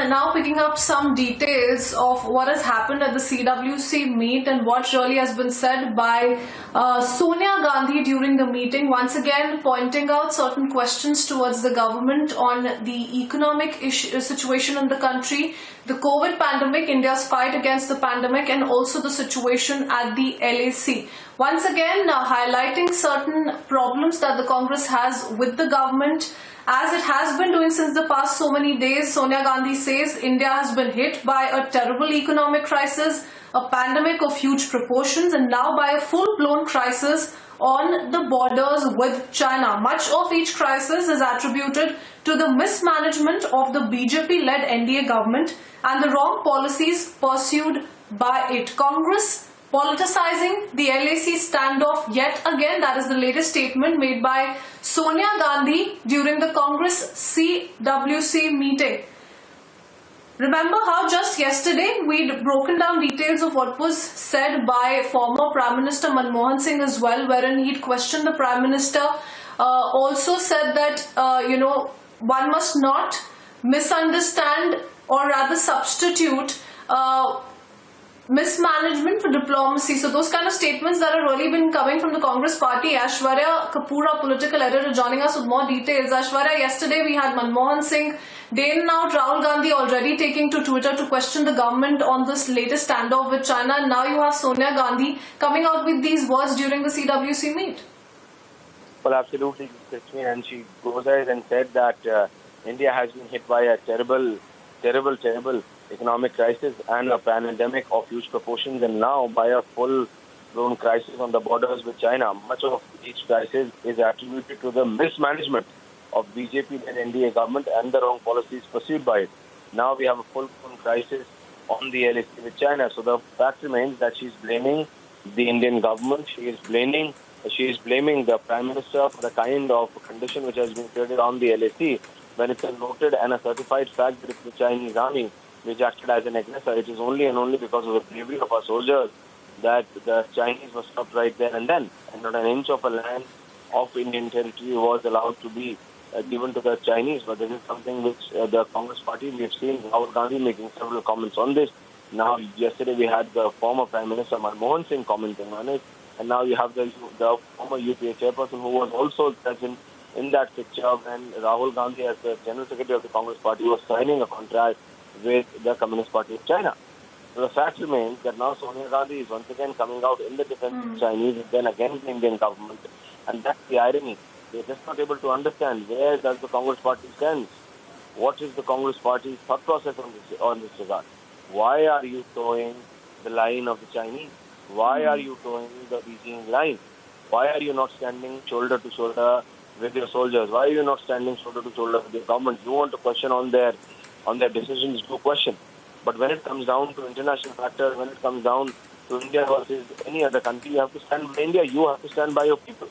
now picking up some details of what has happened at the CWC meet and what really has been said by Sonia Gandhi during the meeting, once again pointing out certain questions towards the government on the economic situation in the country, the COVID pandemic, India's fight against the pandemic, and also the situation at the LAC. Once again highlighting certain problems that the Congress has with the government, as it has been doing since the past so many days. Sonia Gandhi says India has been hit by a terrible economic crisis, a pandemic of huge proportions, and now by a full-blown crisis on the borders with China. Much of each crisis is attributed to the mismanagement of the BJP-led NDA government and the wrong policies pursued by it. Congress politicizing the LAC standoff yet again. That is the latest statement made by Sonia Gandhi during the Congress CWC meeting. Remember how just yesterday we'd broken down details of what was said by former Prime Minister Manmohan Singh as well, wherein he'd questioned the Prime Minister, also said that, one must not misunderstand or rather substitute mismanagement for diplomacy. So those kind of statements that have really been coming from the Congress party. Aishwarya Kapoor, our political editor, joining us with more details. Aishwarya, yesterday we had Manmohan Singh. Day in and out, Rahul Gandhi already taking to Twitter to question the government on this latest standoff with China. And now you have Sonia Gandhi coming out with these words during the CWC meet. Well, absolutely, and she goes ahead and said that India has been hit by a terrible economic crisis and a pandemic of huge proportions, and now by a full-blown crisis on the borders with China. Much of each crisis is attributed to the mismanagement of BJP and NDA government and the wrong policies pursued by it. Now we have a full-blown crisis on the LAC with China. So the fact remains that she's blaming the Indian government. She is blaming the Prime Minister for the kind of condition which has been created on the LAC, when it's a noted and a certified fact that it's the Chinese army which acted as an aggressor. It is only and only because of the bravery of our soldiers that the Chinese were stopped right there and then, and not an inch of a land of Indian territory was allowed to be given to the Chinese. But this is something which the Congress party, we have seen Rahul Gandhi making several comments on this. Now, yesterday we had the former Prime Minister Manmohan Singh commenting on it, and now you have the former UPA chairperson who was also present in that picture when Rahul Gandhi, as the General Secretary of the Congress party, was signing a contract with the Communist Party of China. So the fact remains that now Sonia Gandhi is once again coming out in the defense of the Chinese and then against the Indian government. And that's the irony. They're just not able to understand where does the Congress party stand. What is the Congress party's thought process on this regard? Why are you towing the line of the Chinese? Why are you towing the Beijing line? Why are you not standing shoulder to shoulder with your soldiers? Why are you not standing shoulder to shoulder with your government? You want to question on their decisions, no question. But when it comes down to international factors, when it comes down to India versus any other country, you have to stand by India. You have to stand by your people.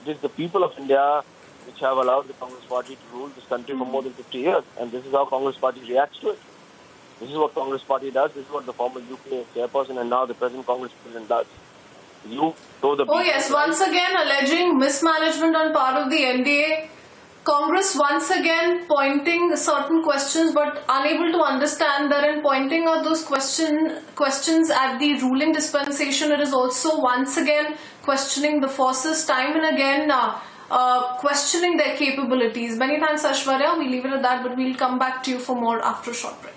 It is the people of India which have allowed the Congress party to rule this country for more than 50 years. And this is how Congress party reacts to it. This is what Congress party does. This is what the former UPA chairperson and now the present Congress president does. You tow the people. Oh yes, once again alleging mismanagement on part of the NDA. Congress once again pointing certain questions but unable to understand that in pointing out those questions at the ruling dispensation, it is also once again questioning the forces time and again, questioning their capabilities. Many thanks, Aishwarya. We leave it at that, but we'll come back to you for more after a short break.